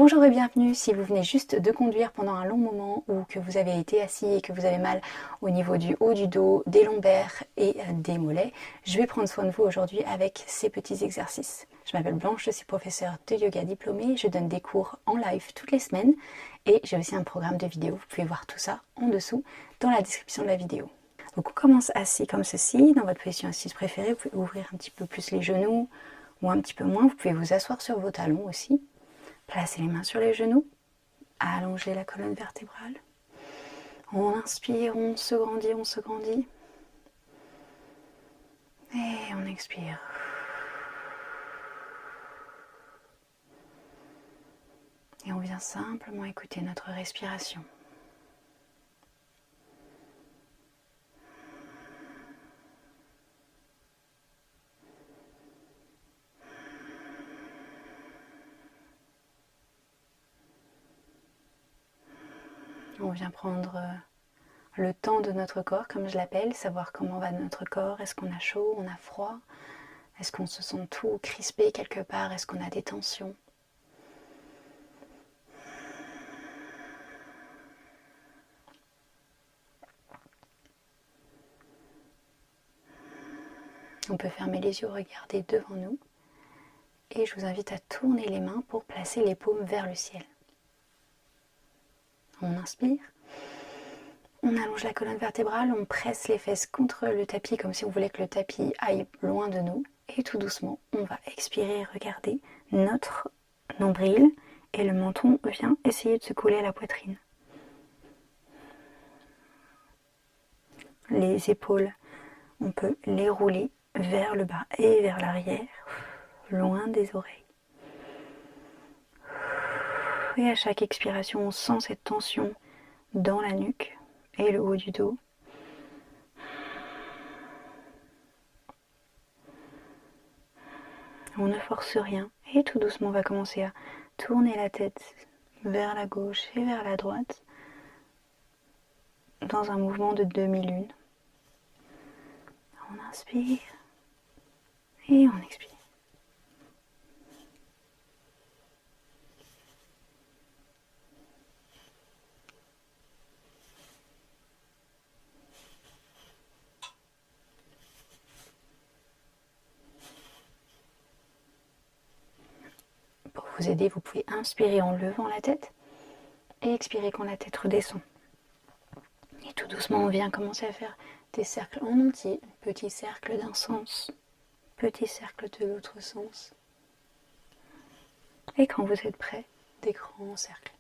Bonjour et bienvenue. Si vous venez juste de conduire pendant un long moment ou que vous avez été assis et que vous avez mal au niveau du haut du dos, des lombaires et des mollets, je vais prendre soin de vous aujourd'hui avec ces petits exercices. Je m'appelle Blanche, je suis professeure de yoga diplômée, je donne des cours en live toutes les semaines et j'ai aussi un programme de vidéo. Vous pouvez voir tout ça en dessous dans la description de la vidéo. Donc on commence assis comme ceci, dans votre position assise préférée, vous pouvez ouvrir un petit peu plus les genoux ou un petit peu moins, vous pouvez vous asseoir sur vos talons aussi. Placez les mains sur les genoux, allongez la colonne vertébrale. On inspire, on se grandit, on se grandit. Et on expire. Et on vient simplement écouter notre respiration. On vient prendre le temps de notre corps, comme je l'appelle, savoir comment va notre corps, est-ce qu'on a chaud, on a froid, est-ce qu'on se sent tout crispé quelque part, est-ce qu'on a des tensions. On peut fermer les yeux, regarder devant nous et je vous invite à tourner les mains pour placer les paumes vers le ciel. On inspire. On allonge la colonne vertébrale, on presse les fesses contre le tapis comme si on voulait que le tapis aille loin de nous. Et tout doucement, on va expirer et regarder notre nombril et le menton vient essayer de se coller à la poitrine. Les épaules, on peut les rouler vers le bas et vers l'arrière, loin des oreilles. Et à chaque expiration, on sent cette tension dans la nuque et le haut du dos. On ne force rien et tout doucement on va commencer à tourner la tête vers la gauche et vers la droite dans un mouvement de demi-lune. On inspire et on expire. Pour vous aider, vous pouvez inspirer en levant la tête et expirer quand la tête redescend. Et tout doucement, on vient commencer à faire des cercles en entier. Petit cercle d'un sens, petit cercle de l'autre sens. Et quand vous êtes prêt, des grands cercles.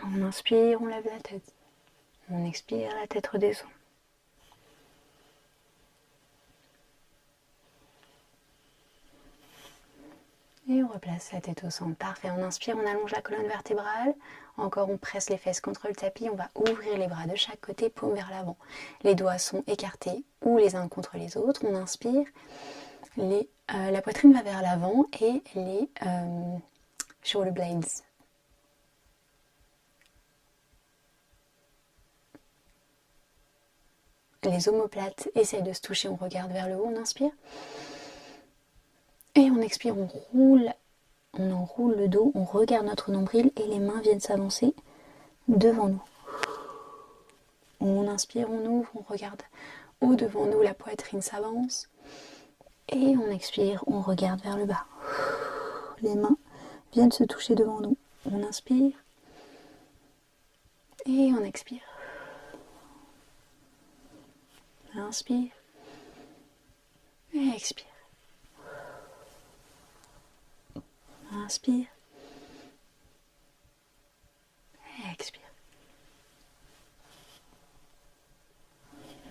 On inspire, on lève la tête. On expire, la tête redescend. Et on replace la tête au centre. Parfait. On inspire, on allonge la colonne vertébrale. Encore, on presse les fesses contre le tapis. On va ouvrir les bras de chaque côté, paume vers l'avant. Les doigts sont écartés ou les uns contre les autres. On inspire. La poitrine va vers l'avant et les shoulder blades. Les omoplates essayent de se toucher. On regarde vers le haut. On inspire. Et on expire, on enroule le dos, on regarde notre nombril et les mains viennent s'avancer devant nous. On inspire, on ouvre, on regarde haut devant nous, la poitrine s'avance. Et on expire, on regarde vers le bas. Les mains viennent se toucher devant nous. On inspire et on expire. Inspire et expire. Inspire et expire.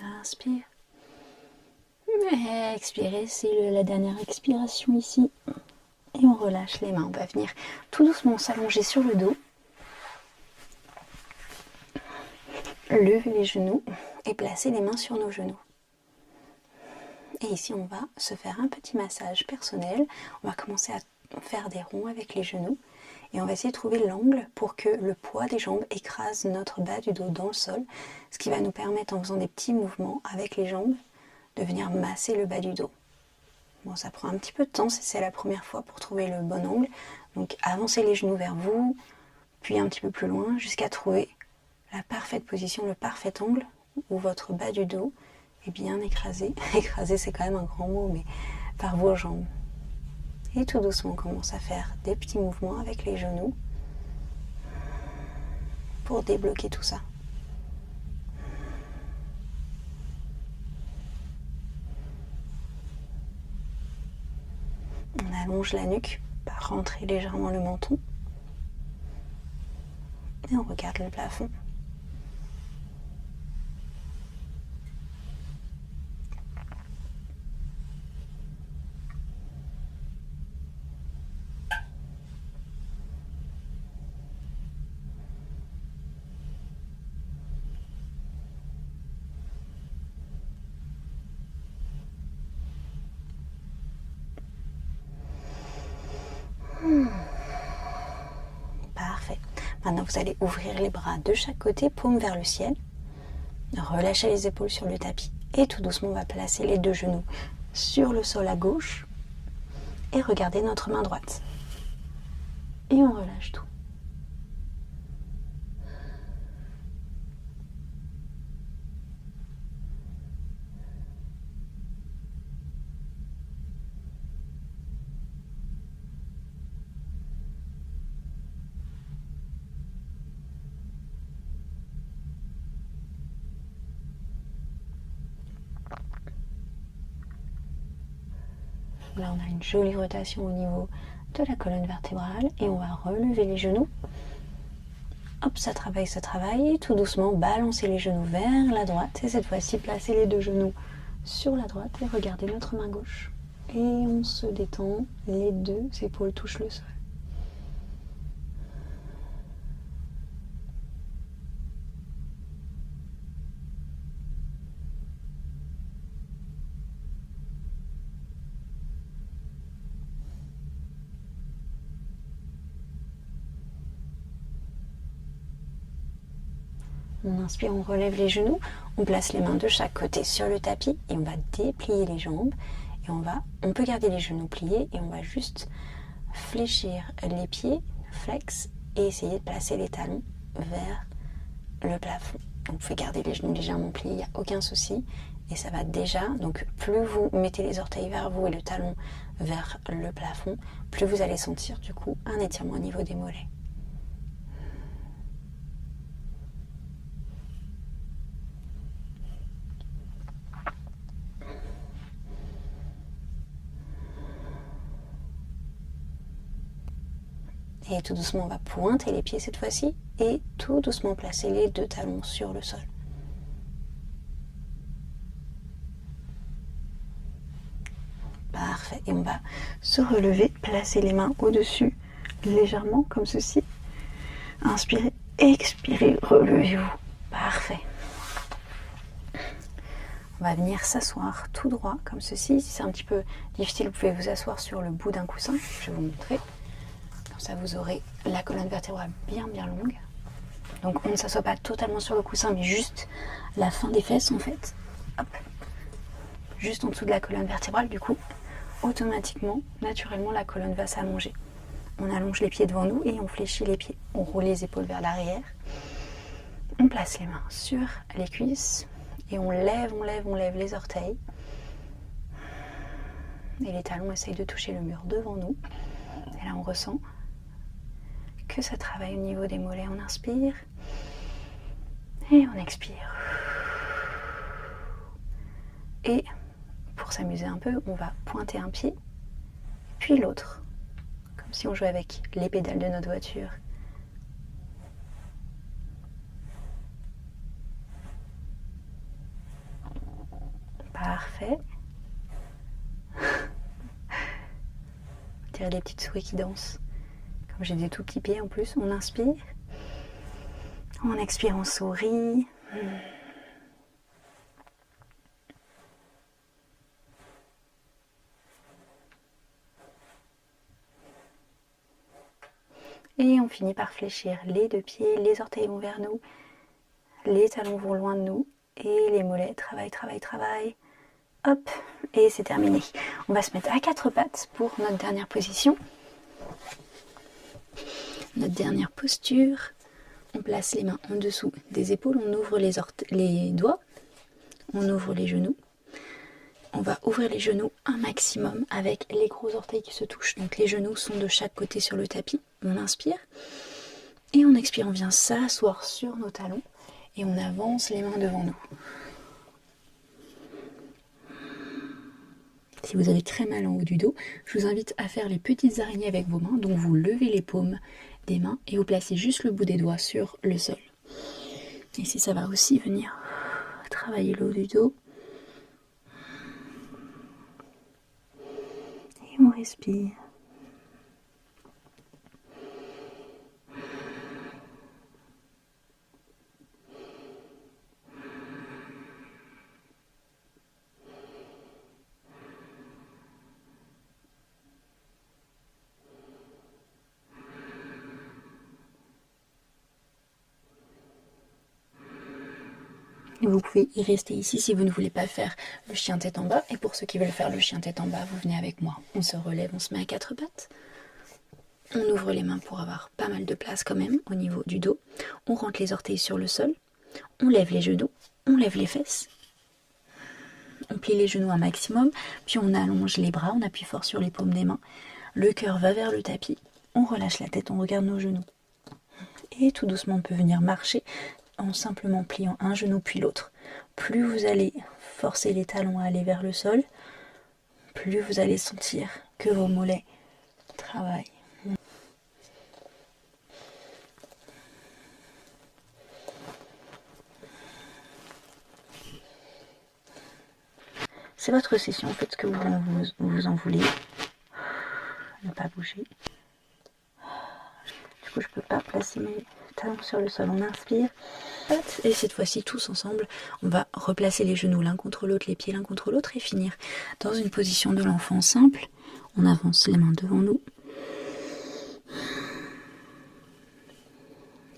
Inspire et expirez, c'est la dernière expiration ici. Et on relâche les mains. On va venir tout doucement s'allonger sur le dos. Lever les genoux et placer les mains sur nos genoux. Et ici on va se faire un petit massage personnel. On va commencer à faire des ronds avec les genoux et on va essayer de trouver l'angle pour que le poids des jambes écrase notre bas du dos dans le sol, ce qui va nous permettre, en faisant des petits mouvements avec les jambes, de venir masser le bas du dos. Bon, ça prend un petit peu de temps si c'est la première fois pour trouver le bon angle. Donc avancez les genoux vers vous, puis un petit peu plus loin jusqu'à trouver la parfaite position, le parfait angle où votre bas du dos est bien écrasé. Écrasé, c'est quand même un grand mot, mais par vos jambes. Et tout doucement, on commence à faire des petits mouvements avec les genoux pour débloquer tout ça. On allonge la nuque par rentrer légèrement le menton. Et on regarde le plafond. Parfait. Maintenant, vous allez ouvrir les bras de chaque côté, paume vers le ciel. Relâchez les épaules sur le tapis. Et tout doucement, on va placer les deux genoux sur le sol à gauche. Et regardez notre main droite. Et on relâche tout. Là, on a une jolie rotation au niveau de la colonne vertébrale et on va relever les genoux. Hop, ça travaille et tout doucement, balancez les genoux vers la droite et cette fois-ci, placez les deux genoux sur la droite et regardez notre main gauche. Et on se détend, les deux épaules touchent le sol. On inspire, on relève les genoux, on place les mains de chaque côté sur le tapis et on va déplier les jambes. Et on peut garder les genoux pliés et on va juste fléchir les pieds, flex, et essayer de placer les talons vers le plafond. Donc vous pouvez garder les genoux légèrement pliés, il n'y a aucun souci. Et ça va déjà, donc plus vous mettez les orteils vers vous et le talon vers le plafond, plus vous allez sentir du coup un étirement au niveau des mollets. Et tout doucement, on va pointer les pieds cette fois-ci et tout doucement placer les deux talons sur le sol. Parfait. Et on va se relever, placer les mains au-dessus, légèrement comme ceci. Inspirez, expirez, relevez-vous. Parfait. On va venir s'asseoir tout droit comme ceci. Si c'est un petit peu difficile, vous pouvez vous asseoir sur le bout d'un coussin. Je vais vous montrer. Comme ça, vous aurez la colonne vertébrale bien longue. Donc on ne s'assoit pas totalement sur le coussin, mais juste la fin des fesses en fait. Hop. Juste en dessous de la colonne vertébrale, du coup, automatiquement, naturellement, la colonne va s'allonger. On allonge les pieds devant nous et on fléchit les pieds. On roule les épaules vers l'arrière. On place les mains sur les cuisses et on lève les orteils. Et les talons essayent de toucher le mur devant nous. Et là, on ressent que ça travaille au niveau des mollets. On inspire et on expire. Et pour s'amuser un peu, on va pointer un pied, puis l'autre, comme si on jouait avec les pédales de notre voiture. Parfait. On dirait des petites souris qui dansent. Comme j'ai des tout petits pieds en plus, on inspire. On expire, on sourit. Et on finit par fléchir les deux pieds, les orteils vont vers nous, les talons vont loin de nous et les mollets travaillent. Hop, et c'est terminé. On va se mettre à quatre pattes pour notre dernière position. Notre dernière posture, on place les mains en dessous des épaules, on ouvre les doigts, on ouvre les genoux. On va ouvrir les genoux un maximum avec les gros orteils qui se touchent. Donc les genoux sont de chaque côté sur le tapis. On inspire et on expire. On vient s'asseoir sur nos talons et on avance les mains devant nous. Si vous avez très mal en haut du dos, je vous invite à faire les petites araignées avec vos mains. Donc vous levez les paumes des mains et vous placez juste le bout des doigts sur le sol. Ici, ça va aussi venir travailler le haut du dos. Et on respire. Et vous pouvez y rester ici si vous ne voulez pas faire le chien tête en bas. Et pour ceux qui veulent faire le chien tête en bas, vous venez avec moi. On se relève, on se met à quatre pattes. On ouvre les mains pour avoir pas mal de place quand même au niveau du dos. On rentre les orteils sur le sol. On lève les genoux. On lève les fesses. On plie les genoux un maximum. Puis on allonge les bras. On appuie fort sur les paumes des mains. Le cœur va vers le tapis. On relâche la tête. On regarde nos genoux. Et tout doucement, on peut venir marcher en simplement pliant un genou puis l'autre. Plus vous allez forcer les talons à aller vers le sol, plus vous allez sentir que vos mollets travaillent. C'est votre session, faites ce que vous en voulez. Ne pas bouger. Du coup, je peux pas placer mes talons sur le sol. On inspire. Et cette fois-ci, tous ensemble, on va replacer les genoux l'un contre l'autre, les pieds l'un contre l'autre et finir dans une position de l'enfant simple. On avance les mains devant nous.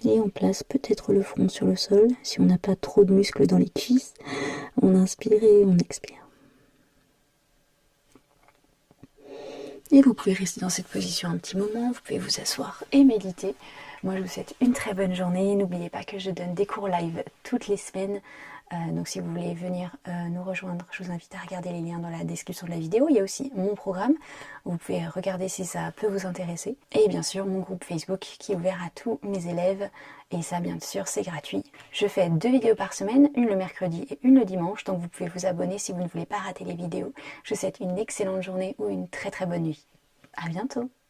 Et on place peut-être le front sur le sol. Si on n'a pas trop de muscles dans les cuisses, on inspire et on expire. Et vous pouvez rester dans cette position un petit moment, vous pouvez vous asseoir et méditer. Moi, je vous souhaite une très bonne journée. N'oubliez pas que je donne des cours live toutes les semaines. Donc si vous voulez venir nous rejoindre, je vous invite à regarder les liens dans la description de la vidéo. Il y a aussi mon programme. Vous pouvez regarder si ça peut vous intéresser. Et bien sûr, mon groupe Facebook qui est ouvert à tous mes élèves. Et ça, bien sûr, c'est gratuit. Je fais 2 vidéos par semaine, une le mercredi et une le dimanche. Donc vous pouvez vous abonner si vous ne voulez pas rater les vidéos. Je vous souhaite une excellente journée ou une très très bonne nuit. À bientôt!